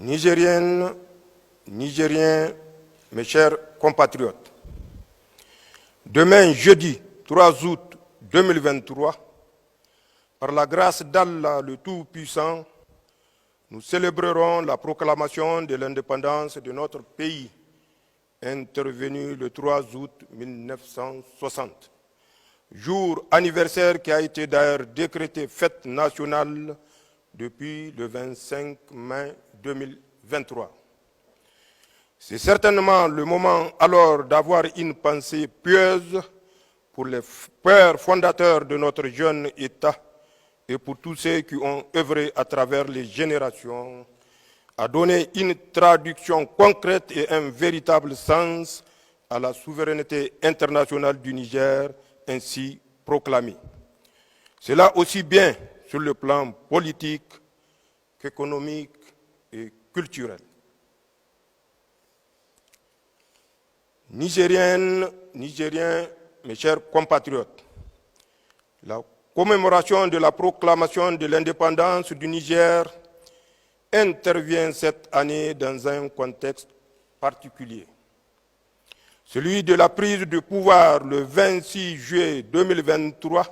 Nigériennes, Nigériens, mes chers compatriotes, demain, jeudi 3 août 2023, par la grâce d'Allah le Tout-Puissant, nous célébrerons la proclamation de l'indépendance de notre pays, intervenue le 3 août 1960. Jour anniversaire qui a été d'ailleurs décrété fête nationale depuis le 25 mai 2023. C'est certainement le moment alors d'avoir une pensée pieuse pour les pères fondateurs de notre jeune État et pour tous ceux qui ont œuvré à travers les générations à donner une traduction concrète et un véritable sens à la souveraineté internationale du Niger ainsi proclamée. Cela aussi bien sur le plan politique qu'économique et culturel. Nigériennes, Nigériens, mes chers compatriotes, la commémoration de la proclamation de l'indépendance du Niger intervient cette année dans un contexte particulier. Celui de la prise du pouvoir le 26 juillet 2023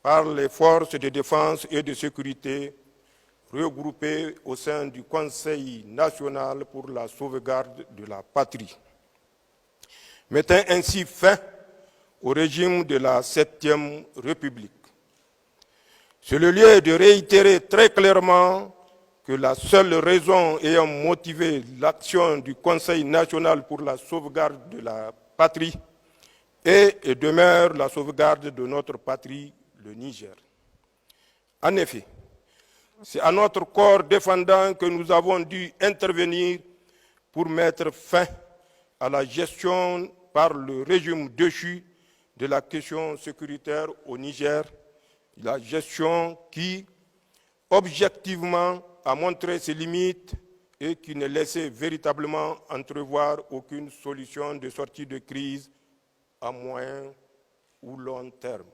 par les forces de défense et de sécurité regroupées au sein du Conseil national pour la sauvegarde de la patrie, mettant ainsi fin au régime de la 7e République. C'est le lieu de réitérer très clairement que la seule raison ayant motivé l'action du Conseil national pour la sauvegarde de la patrie est et demeure la sauvegarde de notre patrie, le Niger. En effet, c'est à notre corps défendant que nous avons dû intervenir pour mettre fin à la gestion par le régime déchu de la question sécuritaire au Niger, la gestion qui, objectivement, a montré ses limites et qui ne laissait véritablement entrevoir aucune solution de sortie de crise à moyen ou long terme.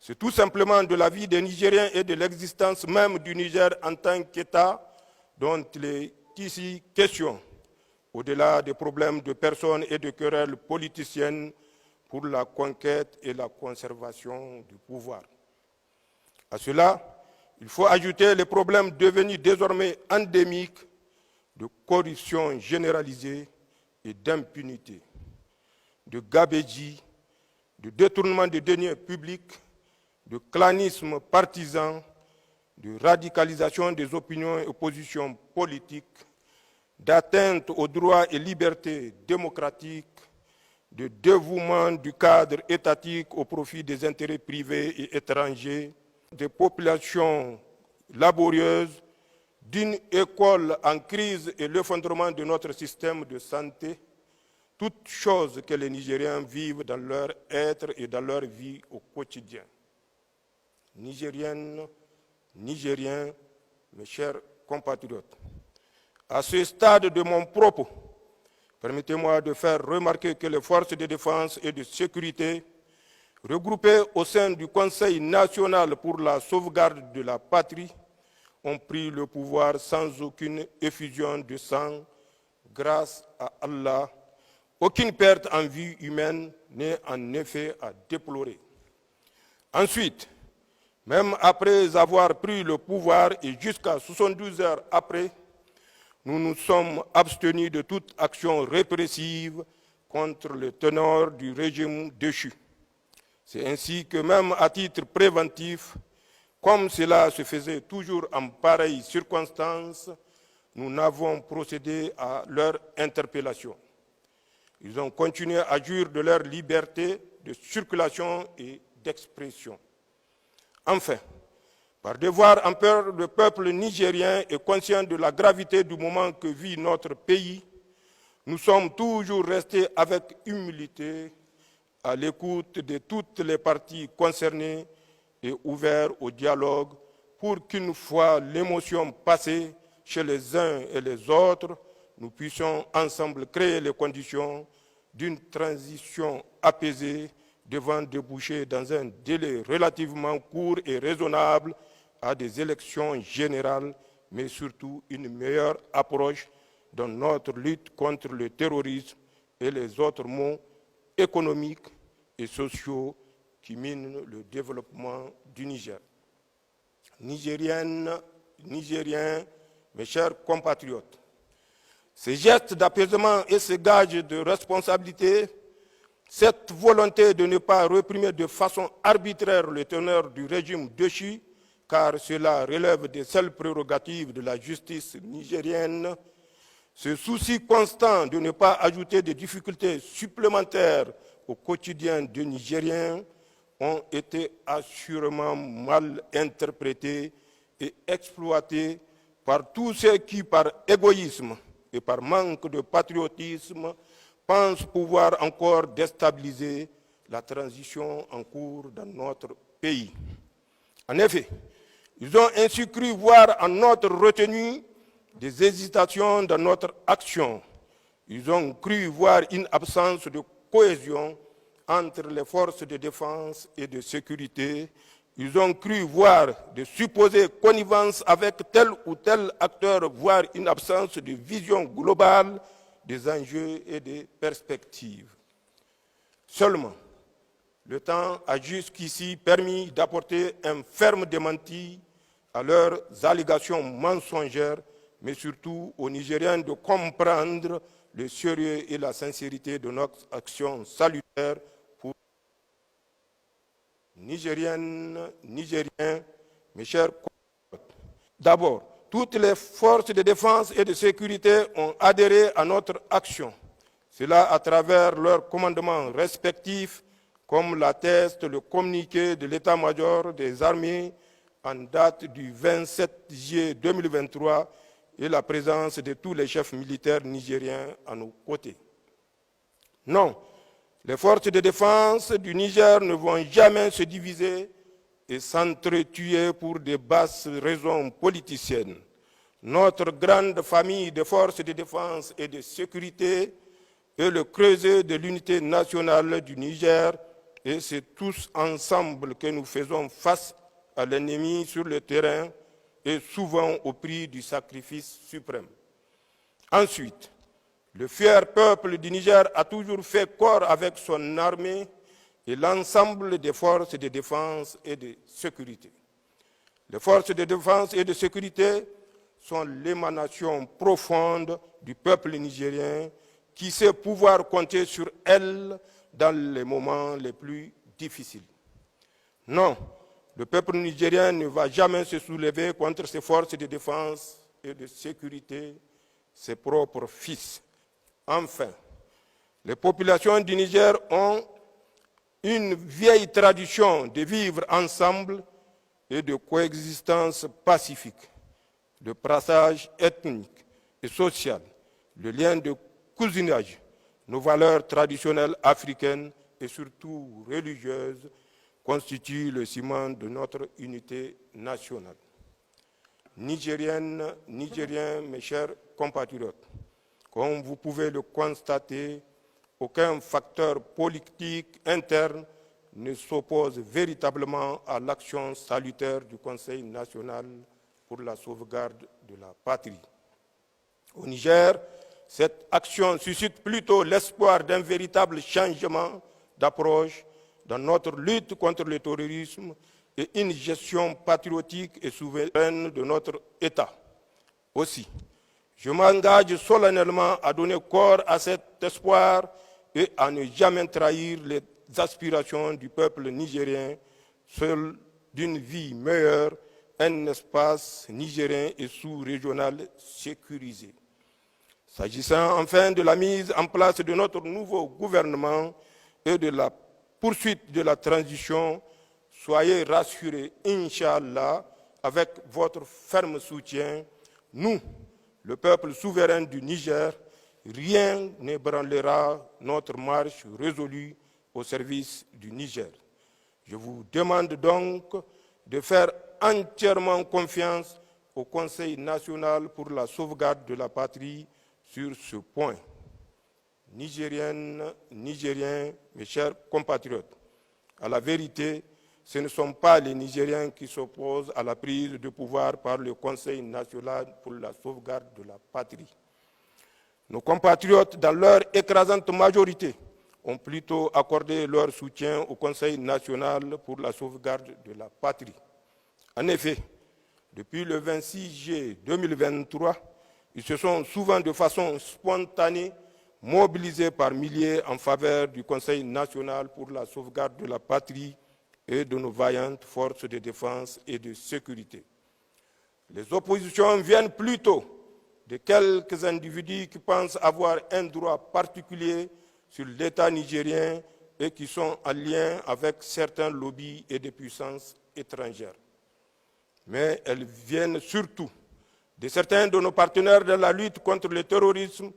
C'est tout simplement de la vie des Nigériens et de l'existence même du Niger en tant qu'État dont il est ici question, au-delà des problèmes de personnes et de querelles politiciennes pour la conquête et la conservation du pouvoir. À cela, il faut ajouter les problèmes devenus désormais endémiques de corruption généralisée et d'impunité, de gabegie, de détournement de deniers publics, de clanisme partisan, de radicalisation des opinions et positions politiques, d'atteinte aux droits et libertés démocratiques, de dévouement du cadre étatique au profit des intérêts privés et étrangers, des populations laborieuses, d'une école en crise et l'effondrement de notre système de santé, toutes choses que les Nigériens vivent dans leur être et dans leur vie au quotidien. Nigériennes, Nigériens, mes chers compatriotes, à ce stade de mon propos, permettez-moi de faire remarquer que les forces de défense et de sécurité regroupées au sein du Conseil national pour la sauvegarde de la patrie ont pris le pouvoir sans aucune effusion de sang, grâce à Allah. Aucune perte en vie humaine n'est en effet à déplorer. Ensuite, même après avoir pris le pouvoir et jusqu'à 72 heures après, nous nous sommes abstenus de toute action répressive contre les teneurs du régime déchu. C'est ainsi que même à titre préventif, comme cela se faisait toujours en pareilles circonstances, nous n'avons procédé à leur interpellation. Ils ont continué à jouir de leur liberté de circulation et d'expression. Enfin, par devoir envers le peuple nigérien et conscient de la gravité du moment que vit notre pays, nous sommes toujours restés avec humilité à l'écoute de toutes les parties concernées et ouverts au dialogue pour qu'une fois l'émotion passée chez les uns et les autres, nous puissions ensemble créer les conditions d'une transition apaisée devant déboucher dans un délai relativement court et raisonnable à des élections générales mais surtout une meilleure approche dans notre lutte contre le terrorisme et les autres maux économiques et sociaux qui minent le développement du Niger. Nigériennes, Nigériens, mes chers compatriotes, ces gestes d'apaisement et ces gages de responsabilité, cette volonté de ne pas réprimer de façon arbitraire les teneurs du régime déchu, car cela relève des seules prérogatives de la justice nigérienne, ce souci constant de ne pas ajouter des difficultés supplémentaires au quotidien des Nigériens ont été assurément mal interprétés et exploités par tous ceux qui, par égoïsme et par manque de patriotisme, pensent pouvoir encore déstabiliser la transition en cours dans notre pays. En effet, ils ont ainsi cru voir en notre retenue des hésitations dans notre action. Ils ont cru voir une absence de cohésion entre les forces de défense et de sécurité. Ils ont cru voir de supposées connivences avec tel ou tel acteur, voire une absence de vision globale des enjeux et des perspectives. Seulement, le temps a jusqu'ici permis d'apporter un ferme démenti à leurs allégations mensongères, mais surtout aux Nigériens de comprendre le sérieux et la sincérité de notre action salutaire pour Nigériennes, Nigériens, mes chers compatriotes. D'abord, toutes les forces de défense et de sécurité ont adhéré à notre action. Cela à travers leurs commandements respectifs, comme l'atteste le communiqué de l'état-major des armées en date du 27 juillet 2023 et la présence de tous les chefs militaires nigériens à nos côtés. Non, les forces de défense du Niger ne vont jamais se diviser et s'entretuer pour des basses raisons politiciennes. Notre grande famille de forces de défense et de sécurité est le creuset de l'unité nationale du Niger et c'est tous ensemble que nous faisons face à l'ennemi sur le terrain et souvent au prix du sacrifice suprême. Ensuite, le fier peuple du Niger a toujours fait corps avec son armée et l'ensemble des forces de défense et de sécurité. Les forces de défense et de sécurité sont l'émanation profonde du peuple nigérien qui sait pouvoir compter sur elles dans les moments les plus difficiles. Non, le peuple nigérien ne va jamais se soulever contre ses forces de défense et de sécurité, ses propres fils. Enfin, les populations du Niger ont une vieille tradition de vivre ensemble et de coexistence pacifique, de brassage ethnique et social, le lien de cousinage, nos valeurs traditionnelles africaines et surtout religieuses constituent le ciment de notre unité nationale. Nigériennes, Nigériens, mes chers compatriotes, comme vous pouvez le constater, aucun facteur politique interne ne s'oppose véritablement à l'action salutaire du Conseil national pour la sauvegarde de la patrie. Au Niger, cette action suscite plutôt l'espoir d'un véritable changement d'approche dans notre lutte contre le terrorisme et une gestion patriotique et souveraine de notre État. Aussi, je m'engage solennellement à donner corps à cet espoir et à ne jamais trahir les aspirations du peuple nigérien, seul d'une vie meilleure, un espace nigérien et sous-régional sécurisé. S'agissant enfin de la mise en place de notre nouveau gouvernement et de la poursuite de la transition, soyez rassurés, Inch'Allah, avec votre ferme soutien, nous, le peuple souverain du Niger, rien n'ébranlera notre marche résolue au service du Niger. Je vous demande donc de faire entièrement confiance au Conseil national pour la sauvegarde de la patrie sur ce point. Nigériennes, Nigériens, mes chers compatriotes, à la vérité, ce ne sont pas les Nigériens qui s'opposent à la prise de pouvoir par le Conseil national pour la sauvegarde de la patrie. Nos compatriotes, dans leur écrasante majorité, ont plutôt accordé leur soutien au Conseil national pour la sauvegarde de la patrie. En effet, depuis le 26 juillet 2023, ils se sont souvent de façon spontanée mobilisés par milliers en faveur du Conseil national pour la sauvegarde de la patrie et de nos vaillantes forces de défense et de sécurité. Les oppositions viennent plutôt de quelques individus qui pensent avoir un droit particulier sur l'État nigérien et qui sont en lien avec certains lobbies et des puissances étrangères. Mais elles viennent surtout de certains de nos partenaires dans la lutte contre le terrorisme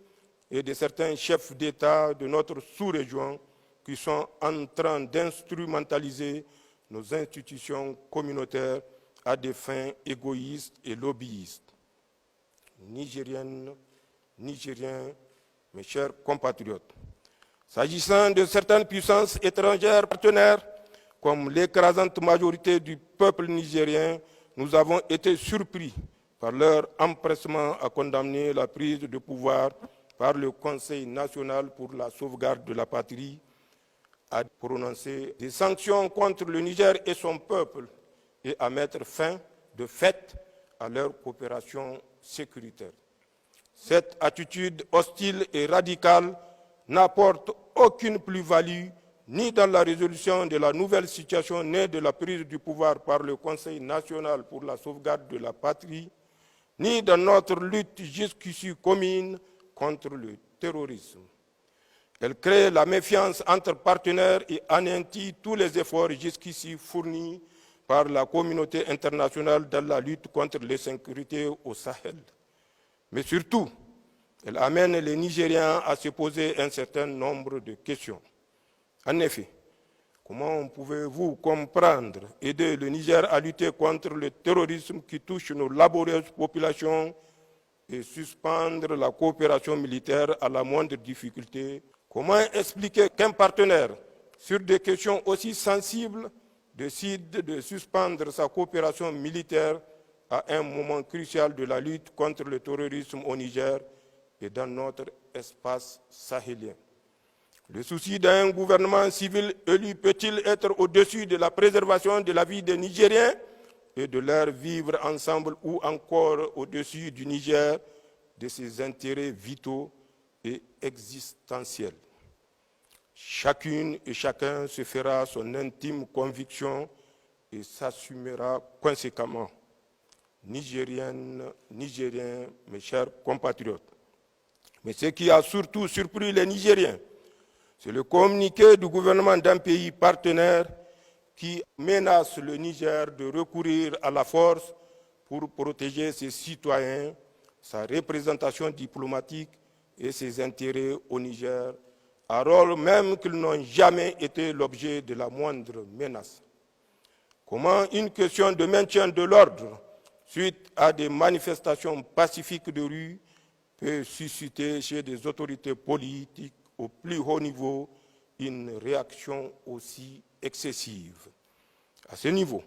et de certains chefs d'État de notre sous-région qui sont en train d'instrumentaliser nos institutions communautaires à des fins égoïstes et lobbyistes. Nigériennes, Nigériens, mes chers compatriotes, s'agissant de certaines puissances étrangères partenaires, comme l'écrasante majorité du peuple nigérien, nous avons été surpris par leur empressement à condamner la prise de pouvoir par le Conseil national pour la sauvegarde de la patrie, à prononcer des sanctions contre le Niger et son peuple et à mettre fin, de fait, à leur coopération sécuritaire. Cette attitude hostile et radicale n'apporte aucune plus-value ni dans la résolution de la nouvelle situation née de la prise du pouvoir par le Conseil national pour la sauvegarde de la patrie, ni dans notre lutte jusqu'ici commune contre le terrorisme. Elle crée la méfiance entre partenaires et anéantit tous les efforts jusqu'ici fournis par la communauté internationale dans la lutte contre l'insécurité au Sahel. Mais surtout, elle amène les Nigériens à se poser un certain nombre de questions. En effet, comment pouvez-vous comprendre, aider le Niger à lutter contre le terrorisme qui touche nos laborieuses populations et suspendre la coopération militaire à la moindre difficulté? Comment expliquer qu'un partenaire, sur des questions aussi sensibles, décide de suspendre sa coopération militaire à un moment crucial de la lutte contre le terrorisme au Niger et dans notre espace sahélien? Le souci d'un gouvernement civil élu peut-il être au-dessus de la préservation de la vie des Nigériens et de leur vivre ensemble ou encore au-dessus du Niger, de ses intérêts vitaux et existentiels? Chacune et chacun se fera son intime conviction et s'assumera conséquemment. Nigériennes, Nigériens, mes chers compatriotes. Mais ce qui a surtout surpris les Nigériens, c'est le communiqué du gouvernement d'un pays partenaire qui menace le Niger de recourir à la force pour protéger ses citoyens, sa représentation diplomatique et ses intérêts au Niger, alors même qu'ils n'ont jamais été l'objet de la moindre menace. Comment une question de maintien de l'ordre suite à des manifestations pacifiques de rue peut susciter chez des autorités politiques au plus haut niveau une réaction aussi excessive? À ce niveau,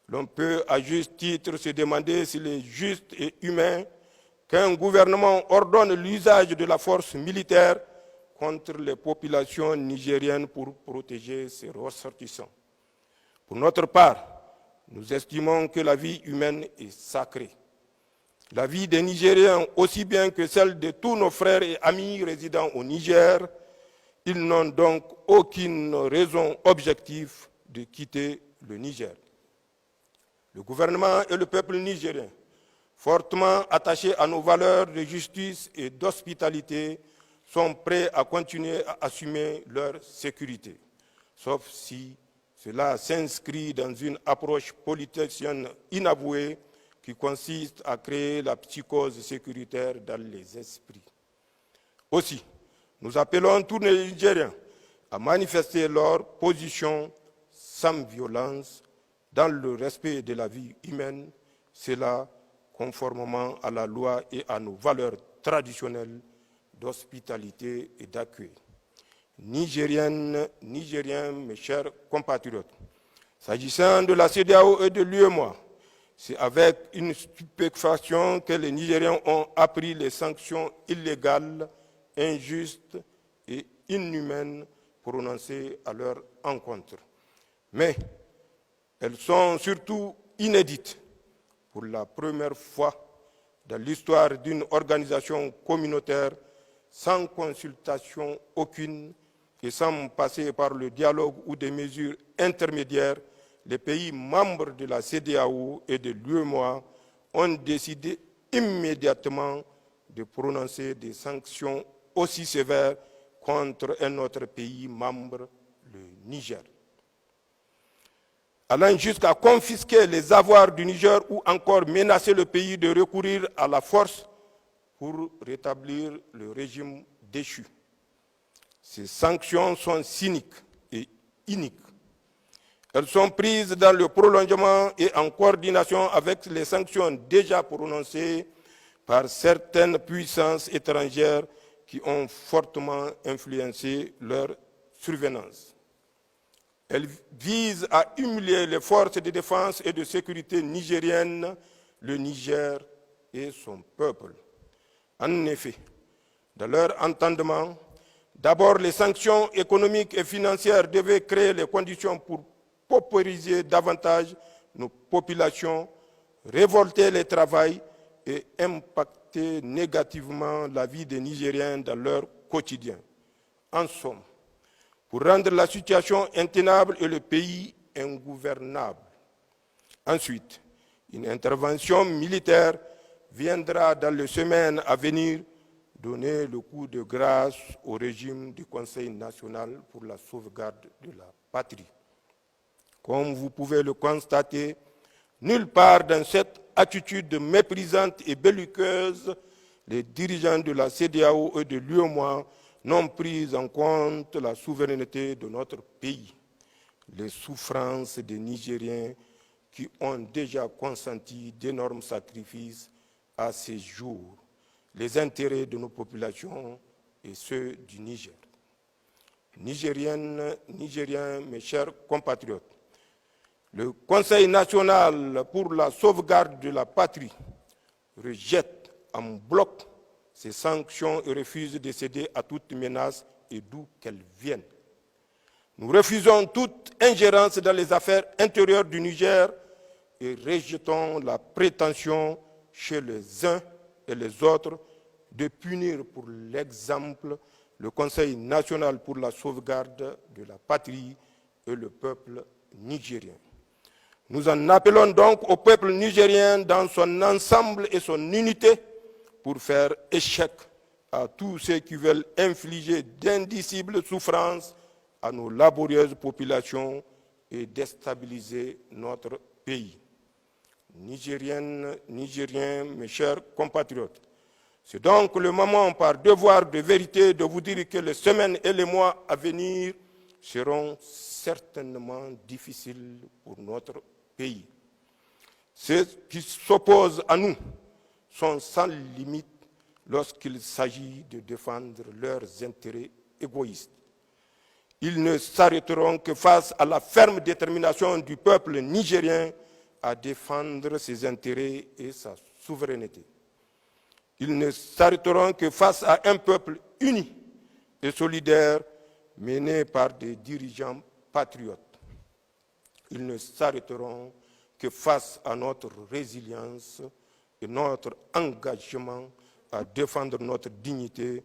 l'on peut à juste titre se demander s'il est juste et humain qu'un gouvernement ordonne l'usage de la force militaire contre les populations nigériennes pour protéger ses ressortissants. Pour notre part, nous estimons que la vie humaine est sacrée. La vie des Nigériens, aussi bien que celle de tous nos frères et amis résidant au Niger, ils n'ont donc aucune raison objective de quitter le Niger. Le gouvernement et le peuple nigérien, fortement attachés à nos valeurs de justice et d'hospitalité, sont prêts à continuer à assumer leur sécurité, sauf si cela s'inscrit dans une approche politicienne inavouée qui consiste à créer la psychose sécuritaire dans les esprits. Aussi, nous appelons tous les Nigériens à manifester leur position sans violence, dans le respect de la vie humaine, cela conformément à la loi et à nos valeurs traditionnelles d'hospitalité et d'accueil. Nigériennes, Nigériens, mes chers compatriotes, S'agissant de la CEDEAO et de l'UEMOA, c'est avec une stupéfaction que les Nigériens ont appris les sanctions illégales, injustes et inhumaines prononcées à leur encontre. Mais elles sont surtout inédites. Pour la première fois dans l'histoire d'une organisation communautaire, sans consultation aucune et sans passer par le dialogue ou des mesures intermédiaires, les pays membres de la CEDEAO et de l'UEMOA ont décidé immédiatement de prononcer des sanctions aussi sévères contre un autre pays membre, le Niger, allant jusqu'à confisquer les avoirs du Niger ou encore menacer le pays de recourir à la force pour rétablir le régime déchu. Ces sanctions sont cyniques et iniques. Elles sont prises dans le prolongement et en coordination avec les sanctions déjà prononcées par certaines puissances étrangères qui ont fortement influencé leur survenance. Elles visent à humilier les forces de défense et de sécurité nigériennes, le Niger et son peuple. En effet, dans leur entendement, d'abord les sanctions économiques et financières devaient créer les conditions pour paupériser davantage nos populations, révolter les travails et impacter négativement la vie des Nigériens dans leur quotidien. En somme, pour rendre la situation intenable et le pays ingouvernable. Ensuite, une intervention militaire viendra dans les semaines à venir donner le coup de grâce au régime du Conseil national pour la sauvegarde de la patrie. Comme vous pouvez le constater, nulle part dans cette attitude méprisante et belliqueuse, les dirigeants de la CEDEAO et de l'UEMOA n'ont pris en compte la souveraineté de notre pays, les souffrances des Nigériens qui ont déjà consenti d'énormes sacrifices à ces jours, les intérêts de nos populations et ceux du Niger. Nigériennes, Nigériens, mes chers compatriotes, le Conseil national pour la sauvegarde de la patrie rejette en bloc ces sanctions et refuse de céder à toute menace et d'où qu'elles viennent. Nous refusons toute ingérence dans les affaires intérieures du Niger et rejetons la prétention chez les uns et les autres de punir pour l'exemple le Conseil national pour la sauvegarde de la patrie et le peuple nigérien. Nous en appelons donc au peuple nigérien dans son ensemble et son unité pour faire échec à tous ceux qui veulent infliger d'indicibles souffrances à nos laborieuses populations et déstabiliser notre pays. Nigériennes, Nigériens, mes chers compatriotes, c'est donc le moment par devoir de vérité de vous dire que les semaines et les mois à venir seront certainement difficiles pour notre pays. Ceux qui s'opposent à nous sont sans limite lorsqu'il s'agit de défendre leurs intérêts égoïstes. Ils ne s'arrêteront que face à la ferme détermination du peuple nigérien à défendre ses intérêts et sa souveraineté. Ils ne s'arrêteront que face à un peuple uni et solidaire mené par des dirigeants patriotes. Ils ne s'arrêteront que face à notre résilience et notre engagement à défendre notre dignité,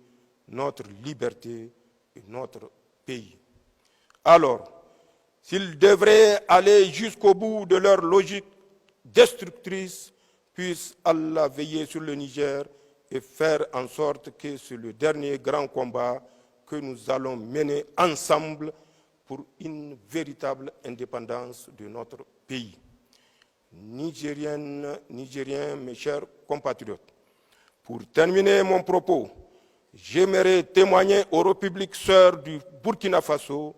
notre liberté et notre pays. Alors, s'ils devraient aller jusqu'au bout de leur logique destructrice, puisse Allah veiller sur le Niger et faire en sorte que c'est le dernier grand combat que nous allons mener ensemble pour une véritable indépendance de notre pays. Nigériennes, Nigériens, mes chers compatriotes, pour terminer mon propos, j'aimerais témoigner aux républiques sœurs du Burkina Faso,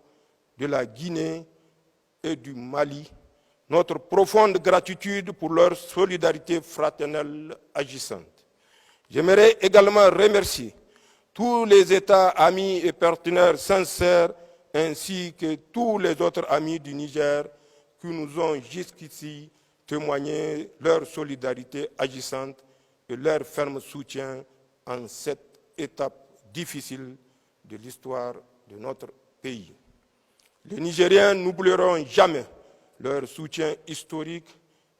de la Guinée et du Mali notre profonde gratitude pour leur solidarité fraternelle agissante. J'aimerais également remercier tous les États amis et partenaires sincères ainsi que tous les autres amis du Niger qui nous ont jusqu'ici témoigné leur solidarité agissante et leur ferme soutien en cette étape difficile de l'histoire de notre pays. Les Nigériens n'oublieront jamais leur soutien historique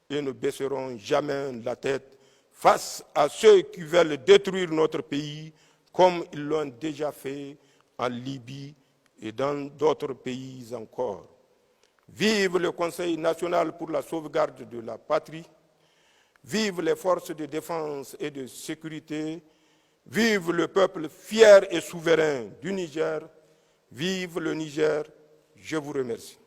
et ne baisseront jamais la tête face à ceux qui veulent détruire notre pays comme ils l'ont déjà fait en Libye et dans d'autres pays encore. Vive le Conseil national pour la sauvegarde de la patrie, vive les forces de défense et de sécurité, vive le peuple fier et souverain du Niger, vive le Niger, je vous remercie.